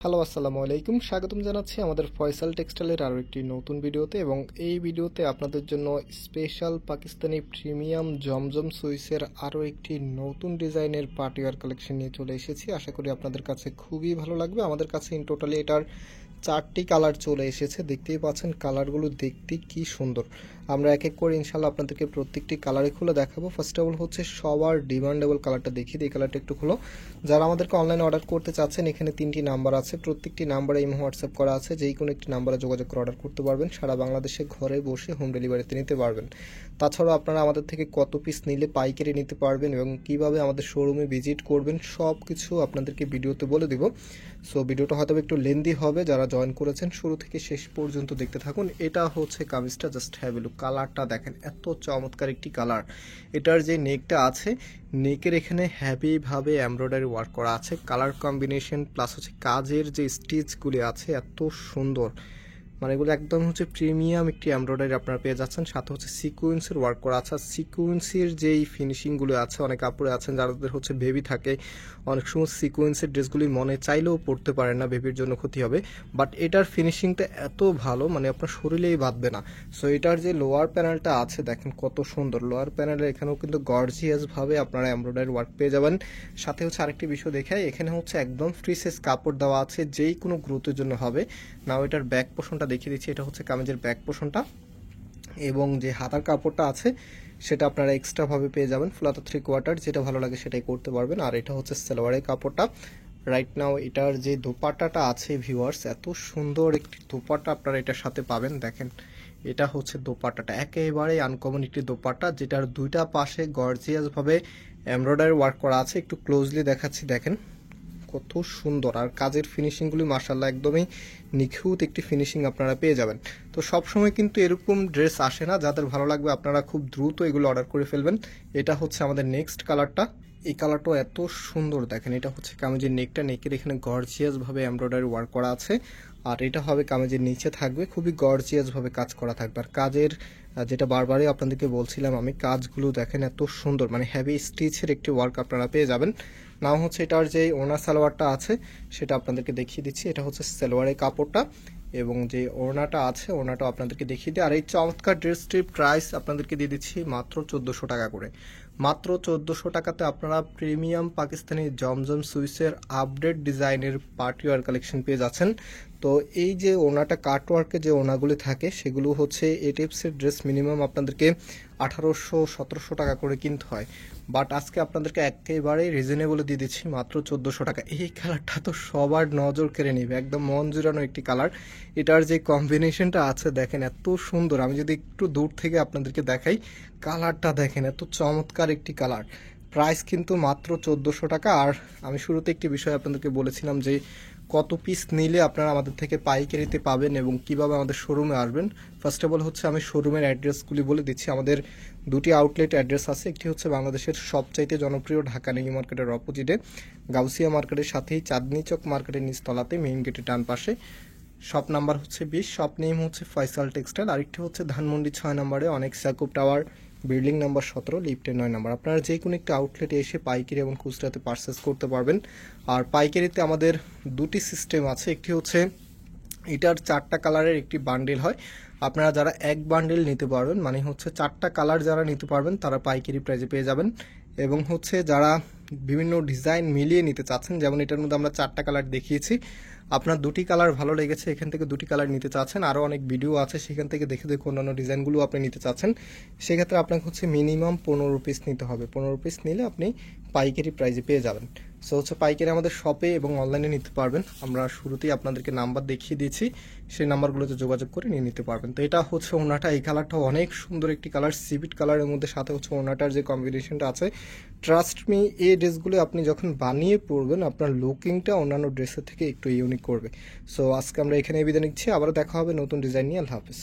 Hello, আসসালামু আলাইকুম। স্বাগতম জানাচ্ছি আমাদের ফয়সাল টেক্সটাইলের আরও একটি নতুন ভিডিওতে। এবং এই ভিডিওতে আপনাদের জন্য স্পেশাল পাকিস্তানি প্রিমিয়াম জমজম সুইসের আরও একটি নতুন ডিজাইনের পার্টিওয়ার কালেকশন নিয়ে চলে এসেছি। আশা করি আপনাদের কাছে খুবই ভালো লাগবে। আমাদের কাছে ইন টোটালি এটার 4টি কালার চলে এসেছে। দেখতেই পাচ্ছেন কালারগুলো দেখতে কি সুন্দর। আমরা এক এক করে ইনশাল্লাহ আপনাদেরকে প্রত্যেকটি কালারে খুলে দেখাবো। ফার্স্ট অফ অল হচ্ছে সবার ডিমান্ডেবল কালারটা দেখিয়ে দিই। কালারটা একটু খুলো। যারা আমাদেরকে অনলাইনে অর্ডার করতে চাচ্ছেন, এখানে 3টি নাম্বার আছে। প্রত্যেকটি নাম্বারে ইমো হোয়াটসঅ্যাপ করা আছে। যেই কোনো একটি নাম্বারে যোগাযোগ করে অর্ডার করতে পারবেন। সারা বাংলাদেশে ঘরে বসে হোম ডেলিভারিতে নিতে পারবেন। তাছাড়াও আপনারা আমাদের থেকে কত পিস নিলে পাইকারি নিতে পারবেন এবং কিভাবে আমাদের শোরুমে ভিজিট করবেন সব কিছু আপনাদেরকে ভিডিওতে বলে দিব। সো ভিডিওটা হয়তো একটু লেন্দি হবে। যারা জয়েন করেছেন শুরু থেকে শেষ পর্যন্ত দেখতে থাকুন। এটা হচ্ছে কামিজটা, জাস্ট হ্যাভ এ লুক। কালারটা দেখেন, এত চমৎকার একটি কালার। এটার যে নেকটা আছে, নেকের এখানে হ্যাভিভাবে এমব্রয়ডারি ওয়ার্ক করা আছে। কালার কম্বিনেশন প্লাস হচ্ছে কাজের যে স্টিচগুলি আছে এত সুন্দর, মানে এগুলো একদম হচ্ছে প্রিমিয়াম একটি এমব্রয়ডারি আপনারা পেয়ে যাচ্ছেন। সাথে হচ্ছে সিকুয়েন্সের ওয়ার্ক করা আছে। সিকুয়েন্সের যেই ফিনিশিংগুলো আছে, অনেক কাপড়ে আছেন যাদের হচ্ছে বেবি থাকে, অনেক সময় সিকুয়েন্সের ড্রেসগুলি মনে চাইলেও পরতে পারেন না, বেবির জন্য ক্ষতি হবে। বাট এটার ফিনিশিংটা এত ভালো, মানে আপনার শরীরেই বাঁধবে না। সো এটার যে লোয়ার প্যানেলটা আছে দেখেন কত সুন্দর। লোয়ার প্যানেলে এখানেও কিন্তু গর্জিয়াসভাবে আপনারা এমব্রয়ডারি ওয়ার্ক পেয়ে যাবেন। সাথে হচ্ছে আরেকটি বিষয় দেখাই, এখানে হচ্ছে একদম ফ্রি সাইজ কাপড় দেওয়া আছে, যেই কোনো গ্রোথের জন্য হবে। নাও এটার ব্যাক পোর্শনটা দেখিয়ে দিচ্ছি। এটা হচ্ছে কামিজের ব্যাক পোর্শনটা, এবং যে হাতার কাপড়টা আছে সেটা আপনারা এক্সট্রাভাবে পেয়ে যাবেন। ফুল হাতা 3/4, যেটা ভালো লাগে সেটাই করতে পারবেন। আর এটা হচ্ছে সালোয়ারের কাপড়টা। রাইট নাও এটার যে দোপাট্টাটা আছে ভিউয়ার্স, এত সুন্দর একটি দোপাট্টা আপনারা এটার সাথে পাবেন। দেখেন এটা হচ্ছে দোপাট্টাটা, একেবারে আনকমন একটি দোপাট্টা, যেটার দুইটা পাশে গর্জিয়াসভাবে এমব্রয়ডারি ওয়ার্ক করা আছে। একটু ক্লোজলি দেখাচ্ছি, দেখেন কত সুন্দর। আর কাজের ফিনিশিংগুলি মাশাআল্লাহ একদমই নিখুঁত একটি ফিনিশিং আপনারা পেয়ে যাবেন। তো সবসময় কিন্তু এরকম ড্রেস আসে না। যাদের ভালো লাগবে আপনারা খুব দ্রুত এগুলো অর্ডার করে ফেলবেন। এটা হচ্ছে আমাদের নেক্সট কালারটা। এই কালারটাও এত সুন্দর, দেখেন এটা হচ্ছে কামিজের নেকটা। নেকের এখানে গর্জিয়াসভাবে এমব্রয়ডারি ওয়ার্ক করা আছে। আর এটা হবে কামিজের নিচে থাকবে, খুবই গর্জিয়াসভাবে কাজ করা থাকবে। আর কাজের যেটা বারবারই আপনাদেরকে বলছিলাম আমি, কাজগুলো দেখেন এত সুন্দর, মানে হেভি স্টিচের একটি ওয়ার্ক আপনারা পেয়ে যাবেন। নাও হচ্ছে এটার যে ওড়না সালোয়ারটা আছে সেটা আপনাদেরকে দেখিয়ে দিচ্ছি। এটা হচ্ছে সালোয়ারের কাপড়টা, এবং যে ওড়নাটা আছে ওড়নাটাও আপনাদেরকে দেখিয়ে দিই। আর এই চমৎকার ড্রেসটির প্রাইস আপনাদেরকে দিয়ে দিচ্ছি মাত্র 1400 টাকা করে। মাত্র 1400 টাকাতে আপনারা প্রিমিয়াম পাকিস্তানি জমজম সুইসের আপডেট ডিজাইনের পার্টিওয়ার কালেকশন পেয়ে যাচ্ছেন। তো এই যে ওড়নাটা কাটওয়ার্কে যে ওড়নাগুলি থাকে সেগুলো হচ্ছে এই টাইপসের ড্রেস মিনিমাম আপনাদেরকে 1800-1700 টাকা করে কিনতে হয়। বাট আজকে আপনাদেরকে একেবারেই রিজনেবল দিয়ে দিচ্ছি মাত্র 1400 টাকা। এই কালারটা তো সবার নজর কেড়ে নেবে, একদম মন জুড়ানো একটি কালার। এটার যে কম্বিনেশনটা আছে দেখেন এত সুন্দর। আমি যদি একটু দূর থেকে আপনাদেরকে দেখাই, কালারটা দেখেন এত চমৎকার একটি কালার। প্রাইস কিন্তু মাত্র 1400 টাকা। আর আমি শুরুতে একটি বিষয় আপনাদেরকে বলেছিলাম যে কত পিস নিলে আপনারা আমাদের থেকে পাইকারিতে পাবেন এবং কিভাবে আমাদের শোরুমে আসবেন। ফার্স্ট অফ অল হচ্ছে আমি শোরুমের অ্যাড্রেসগুলি বলে দিচ্ছি। আমাদের দুটি আউটলেট অ্যাড্রেস আছে। একটি হচ্ছে বাংলাদেশের সবচাইতে জনপ্রিয় ঢাকা নিউ মার্কেটের অপোজিটে, গাউসিয়া মার্কেটের সাথেই চাঁদনি চক মার্কেটের নিচতলাতে মেইন গেটের ডান পাশে। শপ নাম্বার হচ্ছে 20, শপ নেম হচ্ছে ফয়সাল টেক্সটাইল। আরেকটি হচ্ছে ধানমন্ডি 6 নম্বরে অনেক সাকুব টাওয়ার, বিল্ডিং নাম্বার 17, লিফটের 9 নম্বর। আপনারা যে কোনো একটা আউটলেটে এসে পাইকারি এবং খুচরাতে পারচেস করতে পারবেন। আর পাইকারিতে আমাদের দুটি সিস্টেম আছে। একটি হচ্ছে এটার 4টা কালারের একটি বান্ডেল হয়। আপনারা যারা এক বান্ডেল নিতে পারবেন, মানে হচ্ছে 4টা কালার যারা নিতে পারবেন তারা পাইকারি প্রাইসে পেয়ে যাবেন। এবং হচ্ছে যারা বিভিন্ন ডিজাইন মিলিয়ে নিতে চাচ্ছেন, যেমন এটার মধ্যে আমরা 4টা কালার দেখিয়েছি, আপনার দুটি কালার ভালো লেগেছে এখান থেকে দুটি কালার নিতে চাচ্ছেন, আরও অনেক ভিডিও আছে সেখান থেকে দেখে দেখে অন্যান্য ডিজাইনগুলো আপনি নিতে চাচ্ছেন, সেক্ষেত্রে আপনাকে হচ্ছে মিনিমাম 15 পিস নিতে হবে। 15 পিস নিলে আপনি পাইকারি প্রাইসে পেয়ে যাবেন। সো হচ্ছে পাইকারি আমাদের শপে এবং অনলাইনে নিতে পারবেন। আমরা শুরুতেই আপনাদেরকে নাম্বার দেখিয়ে দিয়েছি, সেই নাম্বারগুলোতে যোগাযোগ করে নিয়ে নিতে পারবেন। তো এটা হচ্ছে ওড়নাটা। এই কালারটাও অনেক সুন্দর একটি কালার, সিভিট কালারের মধ্যে। সাথে হচ্ছে ওড়নাটার যে কম্বিনেশনটা আছে, ট্রাস্ট মি এই ড্রেসগুলো আপনি যখন বানিয়ে পরবেন আপনার লুকিংটা অন্যান্য ড্রেসের থেকে একটু ইউনিক করবে। সো আজকে আমরা এখানে বিদায় নিচ্ছি, আবার দেখা হবে নতুন ডিজাইন নিয়ে। আল্লাহ হাফেজ।